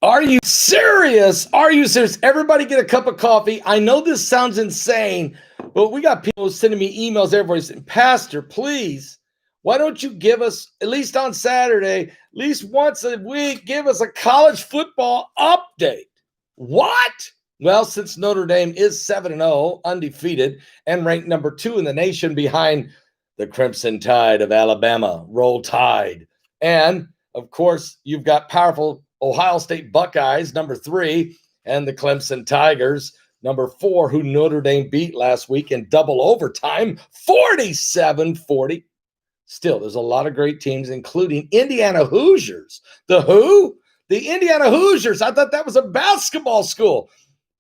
Are you serious? Are you serious? Everybody get a cup of coffee. I know this sounds insane, but we got people sending me emails. Everybody's saying, Pastor, please, why don't you give us, at least on Saturday, at least once a week, give us a college football update? What? Well, since Notre Dame is 7-0, undefeated, and ranked number 2 in the nation behind the Crimson Tide of Alabama, Roll Tide. And, of course, you've got powerful Ohio State Buckeyes, number 3, and the Clemson Tigers, number 4, who Notre Dame beat last week in double overtime, 47-40. Still, there's a lot of great teams, including Indiana Hoosiers. The who? The Indiana Hoosiers. I thought that was a basketball school.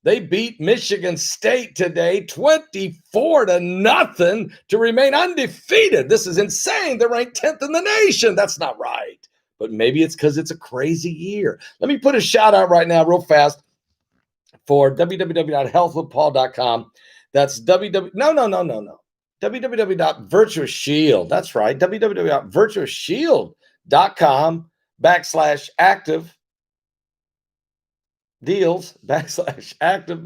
They beat Michigan State today 24-0 to remain undefeated. This is insane. They're ranked 10th in the nation. That's not right. But maybe it's because it's a crazy year. Let me put a shout out right now real fast for www.healthwithpaul.com. That's www.virtuousshield. That's right. www.virtuousshield.com/active deals /active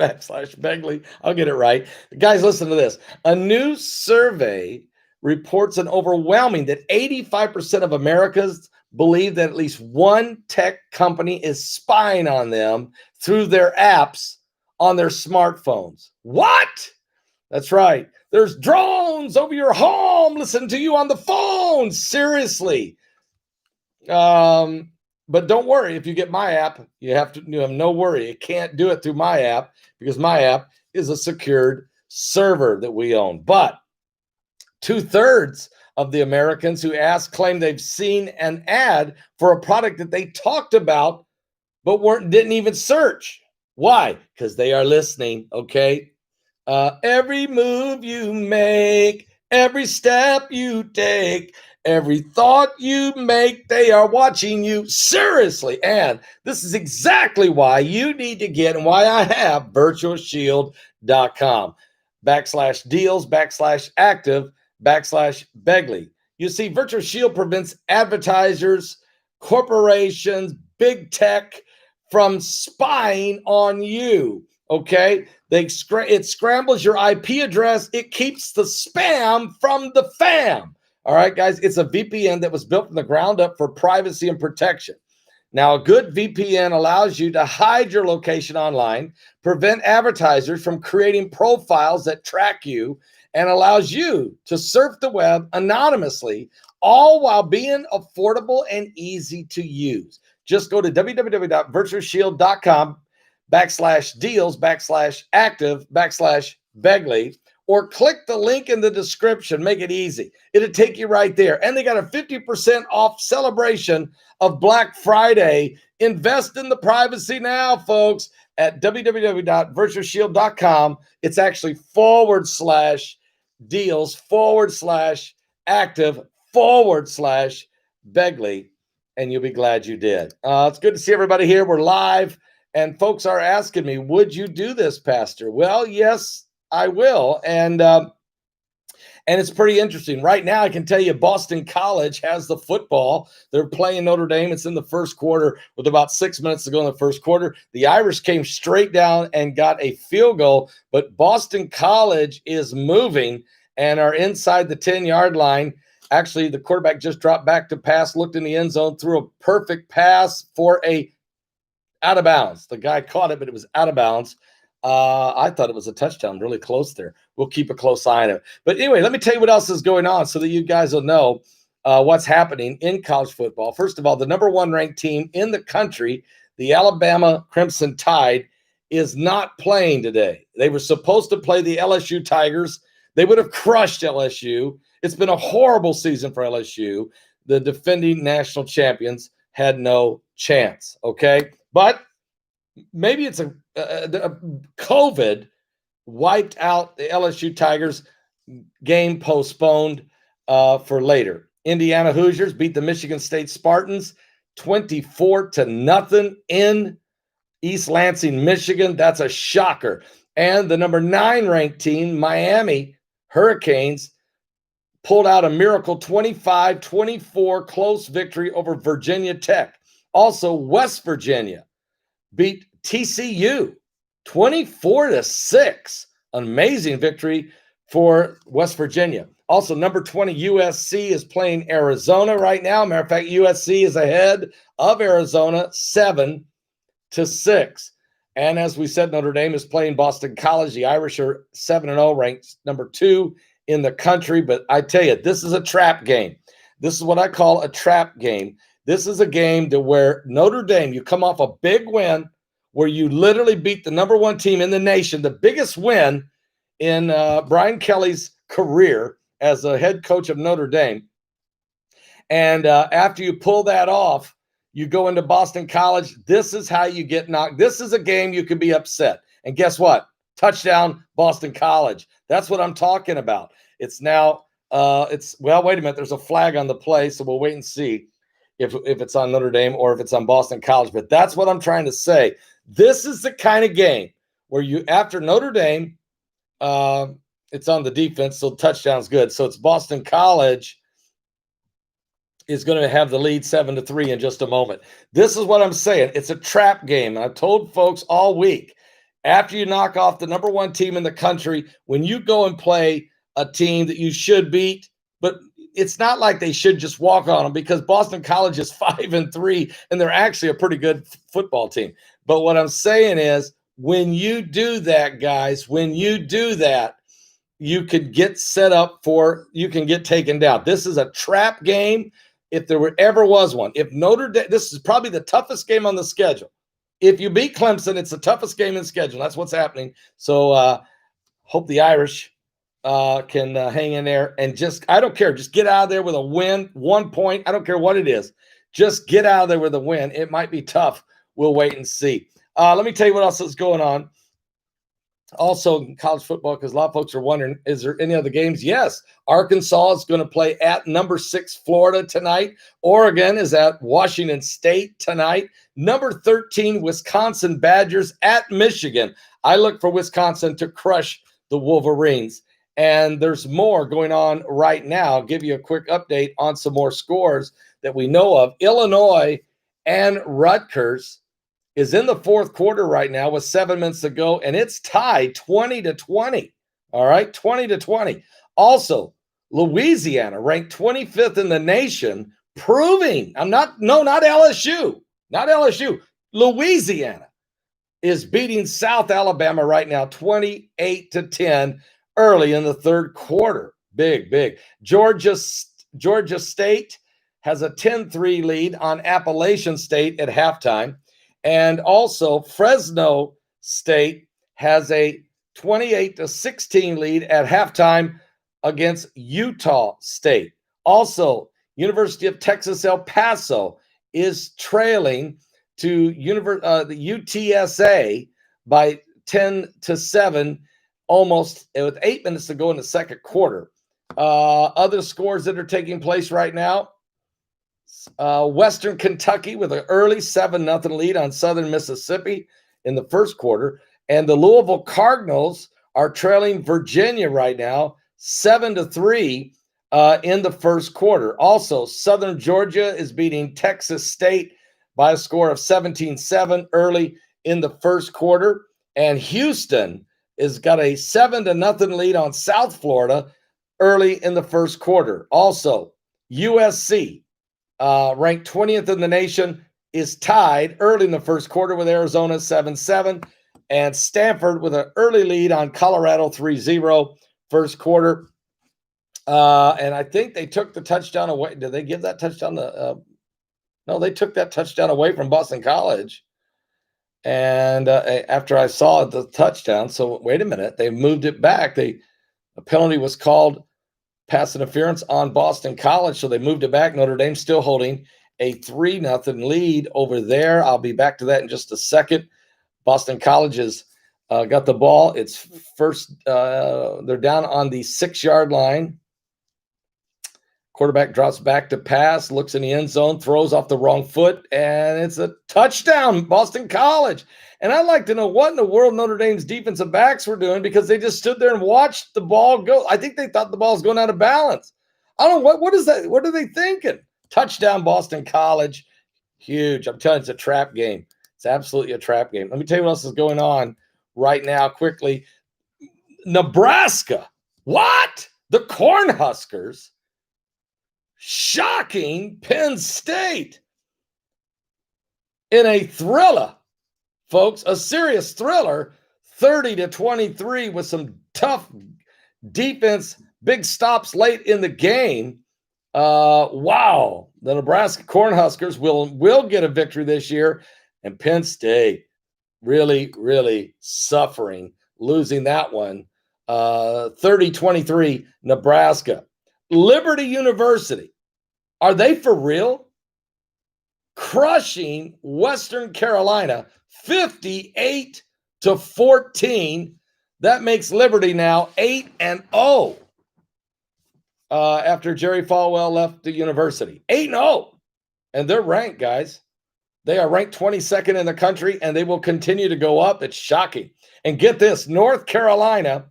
/Begley. I'll get it right. Guys, listen to this. A new survey reports an overwhelming that 85% of Americans believe that at least one tech company is spying on them through their apps on their smartphones. What? That's right. There's drones over your home listening to you on the phone. Seriously. But don't worry, if you get my app, you have no worry. It can't do it through my app because my app is a secured server that we own. But 2/3 of the Americans who asked claim they've seen an ad for a product that they talked about but didn't even search. Why? Because they are listening, okay? Every move you make, every step you take, every thought you make, they are watching you. Seriously. And this is exactly why you need to get and why I have virtualshield.com /deals /active /Begley. You see, Virtual Shield prevents advertisers, corporations, big tech from spying on you. Okay, it scrambles your IP address. It keeps the spam from the fam. All right, guys, it's a VPN that was built from the ground up for privacy and protection. Now, a good VPN allows you to hide your location online, prevent advertisers from creating profiles that track you, and allows you to surf the web anonymously, all while being affordable and easy to use. Just go to www.virtualshield.com /deals /active /Begley, or click the link in the description. Make it easy. It'll take you right there. And they got a 50% off celebration of Black Friday. Invest in the privacy now, folks, at www.virtualshield.com. It's actually /deals /active /Begley. And you'll be glad you did. It's good to see everybody here. We're live. And folks are asking me, would you do this, Pastor? Well, yes, I will. And it's pretty interesting. Right now, I can tell you Boston College has the football. They're playing Notre Dame. It's in the first quarter with about 6 minutes to go in the first quarter. The Irish came straight down and got a field goal, but Boston College is moving and are inside the 10-yard line. Actually, the quarterback just dropped back to pass, looked in the end zone, threw a perfect pass for a out of bounds. The guy caught it, but it was out of bounds. I thought it was a touchdown, really close there. We'll keep a close eye on it. But anyway, let me tell you what else is going on so that you guys will know what's happening in college football. First of all, the number 1 ranked team in the country, the Alabama Crimson Tide, is not playing today. They were supposed to play the LSU Tigers. They would have crushed LSU. It's been a horrible season for LSU. The defending national champions had no chance, okay? But maybe it's a COVID wiped out the LSU Tigers. Game postponed for later. Indiana Hoosiers beat the Michigan State Spartans 24-0 in East Lansing, Michigan. That's a shocker. And the number 9 ranked team, Miami Hurricanes, pulled out a miracle 25-24 close victory over Virginia Tech. Also, West Virginia beat TCU 24-6. An amazing victory for West Virginia. Also, number 20 USC is playing Arizona right now. Matter of fact, USC is ahead of Arizona 7-6. And as we said, Notre Dame is playing Boston College. The Irish are 7-0, ranked number 2 in the country. But I tell you, this is a trap game. This is what I call a trap game. This is a game to where Notre Dame, you come off a big win where you literally beat the number 1 team in the nation, the biggest win in Brian Kelly's career as a head coach of Notre Dame. And after you pull that off, you go into Boston College. This is how you get knocked. This is a game you can be upset. And guess what? Touchdown, Boston College. That's what I'm talking about. It's now, well, wait a minute. There's a flag on the play, so we'll wait and see if it's on Notre Dame or if it's on Boston College. But that's what I'm trying to say. This is the kind of game where you, after Notre Dame, it's on the defense, so touchdown's good. So it's Boston College is going to have the lead 7-3 in just a moment. This is what I'm saying. It's a trap game. I've told folks all week, after you knock off the number 1 team in the country, when you go and play a team that you should beat, but it's not like they should just walk on them, because Boston College is 5-3 and they're actually a pretty good football team. But what I'm saying is, when you do that, guys, when you do that, you could get set up for, you can get taken down. This is a trap game. If there ever was one, if Notre Dame, this is probably the toughest game on the schedule. If you beat Clemson, it's the toughest game in the schedule. That's what's happening. So hope the Irish can hang in there and just, I don't care, just get out of there with a win, 1 point. I don't care what it is. Just get out of there with a win. It might be tough. We'll wait and see. Let me tell you what else is going on. Also in college football, because a lot of folks are wondering, is there any other games? Yes. Arkansas is going to play at number 6 Florida tonight. Oregon is at Washington State tonight. Number 13 Wisconsin Badgers at Michigan. I look for Wisconsin to crush the Wolverines. And there's more going on right now. I'll give you a quick update on some more scores that we know of. Illinois and Rutgers is in the 4th quarter right now with 7 minutes to go, and it's tied 20-20. All right, 20-20. Also, Louisiana ranked 25th in the nation, proving not LSU, not LSU. Louisiana is beating South Alabama right now, 28-10, early in the 3rd quarter. Big. Georgia State has a 10-3 lead on Appalachian State at halftime. And also, Fresno State has a 28-16 lead at halftime against Utah State. Also, University of Texas El Paso is trailing to the UTSA by 10-7, almost with 8 minutes to go in the 2nd quarter. Other scores that are taking place right now. Western Kentucky with an early 7-0 lead on Southern Mississippi in the 1st quarter. And the Louisville Cardinals are trailing Virginia right now 7-3 in the 1st quarter. Also, Southern Georgia is beating Texas State by a score of 17-7 early in the 1st quarter. And Houston has got a 7-0 lead on South Florida early in the 1st quarter. Also, USC, ranked 20th in the nation, is tied early in the 1st quarter with Arizona 7-7, and Stanford with an early lead on Colorado 3-0 1st quarter. And I think they took the touchdown away. Did they give that touchdown to no, they took that touchdown away from Boston College. And after I saw the touchdown, so wait a minute, they moved it back. A penalty was called, pass interference on Boston College, so they moved it back. Notre Dame still holding a 3-0 lead over there. I'll be back to that in just a second. Boston College has got the ball. It's first. They're down on the 6-yard line. Quarterback drops back to pass, looks in the end zone, throws off the wrong foot, and it's a touchdown, Boston College. And I'd like to know what in the world Notre Dame's defensive backs were doing, because they just stood there and watched the ball go. I think they thought the ball was going out of balance. I don't know. What is that? What are they thinking? Touchdown, Boston College. Huge. I'm telling you, it's a trap game. It's absolutely a trap game. Let me tell you what else is going on right now quickly. Nebraska. What? The Cornhuskers shocking Penn State in a thriller, folks, a serious thriller, 30-23 with some tough defense, big stops late in the game. Wow, the Nebraska Cornhuskers will get a victory this year, and Penn State really, really suffering, losing that one. 30-23, Nebraska. Liberty University, are they for real? Crushing Western Carolina 58-14. That makes Liberty now 8-0 after Jerry Falwell left the university. 8-0. And they're ranked, guys. They are ranked 22nd in the country, and they will continue to go up. It's shocking. And get this, North Carolina,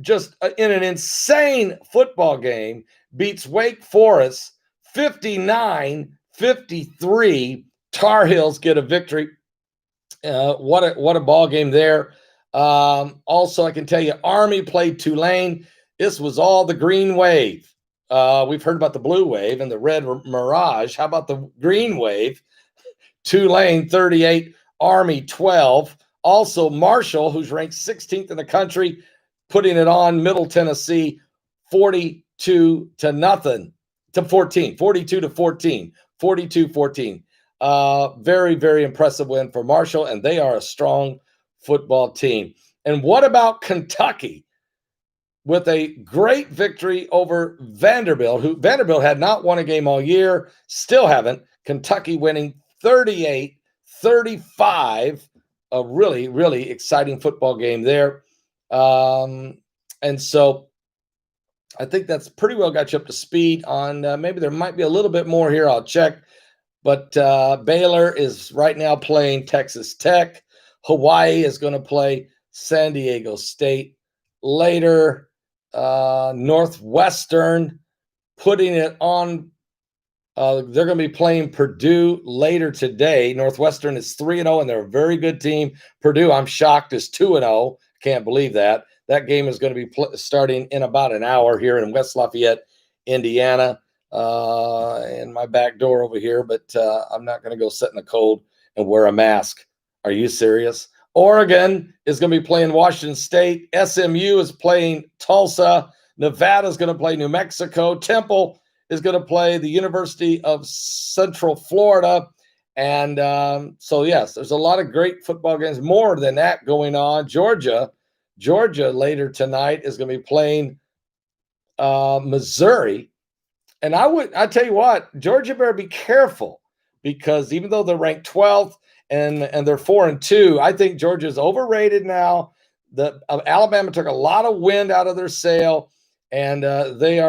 just in an insane football game, beats Wake Forest 59-53. Tar Heels get a victory. What a ball game there. Also, I can tell you, Army played Tulane. This was all the green wave. We've heard about the blue wave and the red mirage. How about the green wave? Tulane 38, Army 12. Also, Marshall, who's ranked 16th in the country, putting it on Middle Tennessee 42-0 to 14. 42-14. Very, very impressive win for Marshall, and they are a strong football team. And what about Kentucky with a great victory over Vanderbilt, who Vanderbilt had not won a game all year, still haven't. Kentucky winning 38-35, a really, really exciting football game there. And so I think that's pretty well got you up to speed on maybe there might be a little bit more here. I'll check. But Baylor is right now playing Texas Tech. Hawaii is going to play San Diego State later. Northwestern putting it on. They're going to be playing Purdue later today. Northwestern is 3-0, and they're a very good team. Purdue, I'm shocked, is 2-0. Can't believe that. That game is going to be starting in about an hour here in West Lafayette, Indiana. In my back door over here, but I'm not going to go sit in the cold and wear a mask. Are you serious? Oregon is going to be playing Washington State. SMU is playing Tulsa. Nevada is going to play New Mexico. Temple is going to play the University of Central Florida. And so, yes, there's a lot of great football games. More than that going on. Georgia later tonight is going to be playing Missouri. And I tell you what, Georgia better be careful, because even though they're ranked 12th and they're 4-2, I think Georgia's overrated now. Alabama took a lot of wind out of their sail, and they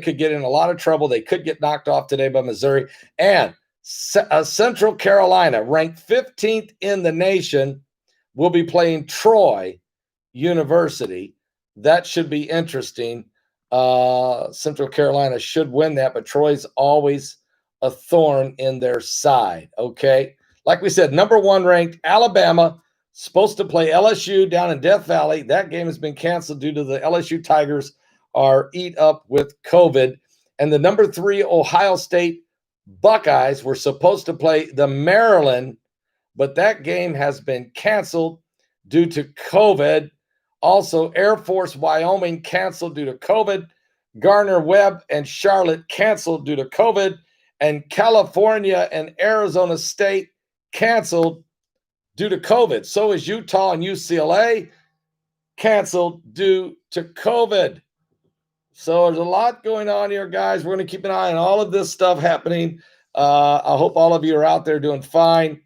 could get in a lot of trouble. They could get knocked off today by Missouri. And Central Carolina, ranked 15th in the nation, will be playing Troy University. That should be interesting. Central Carolina should win that, but Troy's always a thorn in their side. Okay. Like we said, number 1 ranked Alabama, supposed to play LSU down in Death Valley. That game has been canceled due to the LSU Tigers are eat up with COVID. And the number 3 Ohio State Buckeyes were supposed to play the Maryland, but that game has been canceled due to COVID. Also, Air Force Wyoming canceled due to COVID. Gardner-Webb and Charlotte canceled due to COVID. And California and Arizona State canceled due to COVID. So is Utah and UCLA canceled due to COVID. So there's a lot going on here, guys. We're going to keep an eye on all of this stuff happening. I hope all of you are out there doing fine.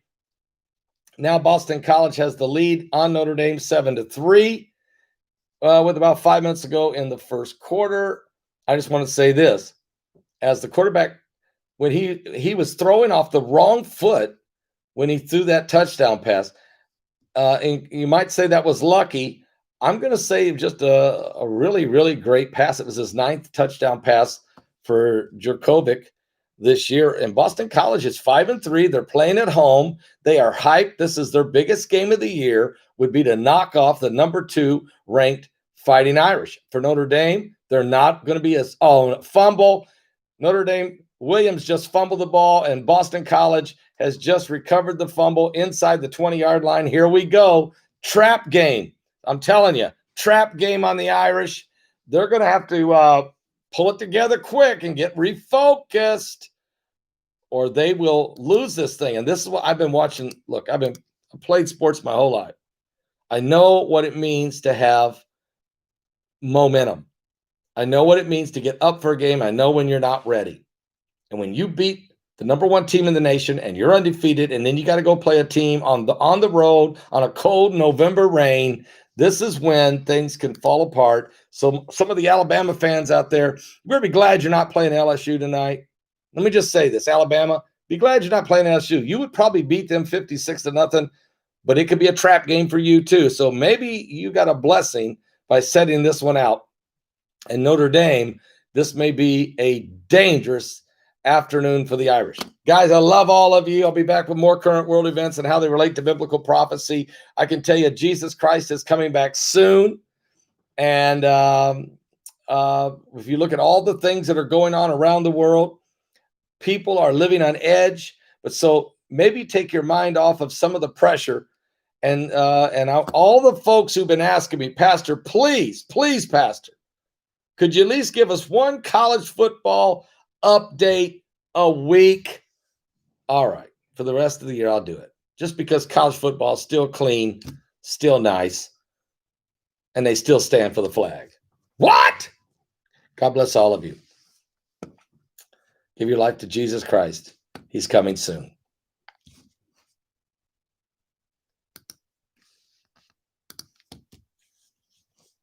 Now Boston College has the lead on Notre Dame 7-3. With about 5 minutes to go in the first quarter. I just want to say this. As the quarterback, when he was throwing off the wrong foot when he threw that touchdown pass, and you might say that was lucky. I'm going to say just a really, really great pass. It was his 9th touchdown pass for Jurkovec. this year. And Boston College is 5-3. They're playing at home. They are hyped. This is their biggest game of the year, would be to knock off the number 2 ranked Fighting Irish. For Notre Dame, they're not going to be as fumble. Notre Dame Williams just fumbled the ball, and Boston College has just recovered the fumble inside the 20-yard line. Here we go. Trap game. I'm telling you, trap game on the Irish. They're going to have to pull it together quick and get refocused, or they will lose this thing. And this is what I've been watching. Look, I've played sports my whole life. I know what it means to have momentum. I know what it means to get up for a game. I know when you're not ready. And when you beat the number 1 team in the nation and you're undefeated, and then you got to go play a team on the road on a cold November rain, this is when things can fall apart. So some of the Alabama fans out there, we're be glad you're not playing LSU tonight. Let me just say this, Alabama, be glad you're not playing LSU. You would probably beat them 56-0, but it could be a trap game for you too. So maybe you got a blessing by setting this one out. And Notre Dame, this may be a dangerous afternoon for the Irish. Guys, I love all of you. I'll be back with more current world events and how they relate to biblical prophecy. I can tell you Jesus Christ is coming back soon. And if you look at all the things that are going on around the world, people are living on edge. But so maybe take your mind off of some of the pressure. And all the folks who've been asking me, Pastor, please, Pastor, could you at least give us one college football update a week? All right. For the rest of the year, I'll do it. Just because college football is still clean, still nice, and they still stand for the flag. What? God bless all of you. Give your life to Jesus Christ. He's coming soon.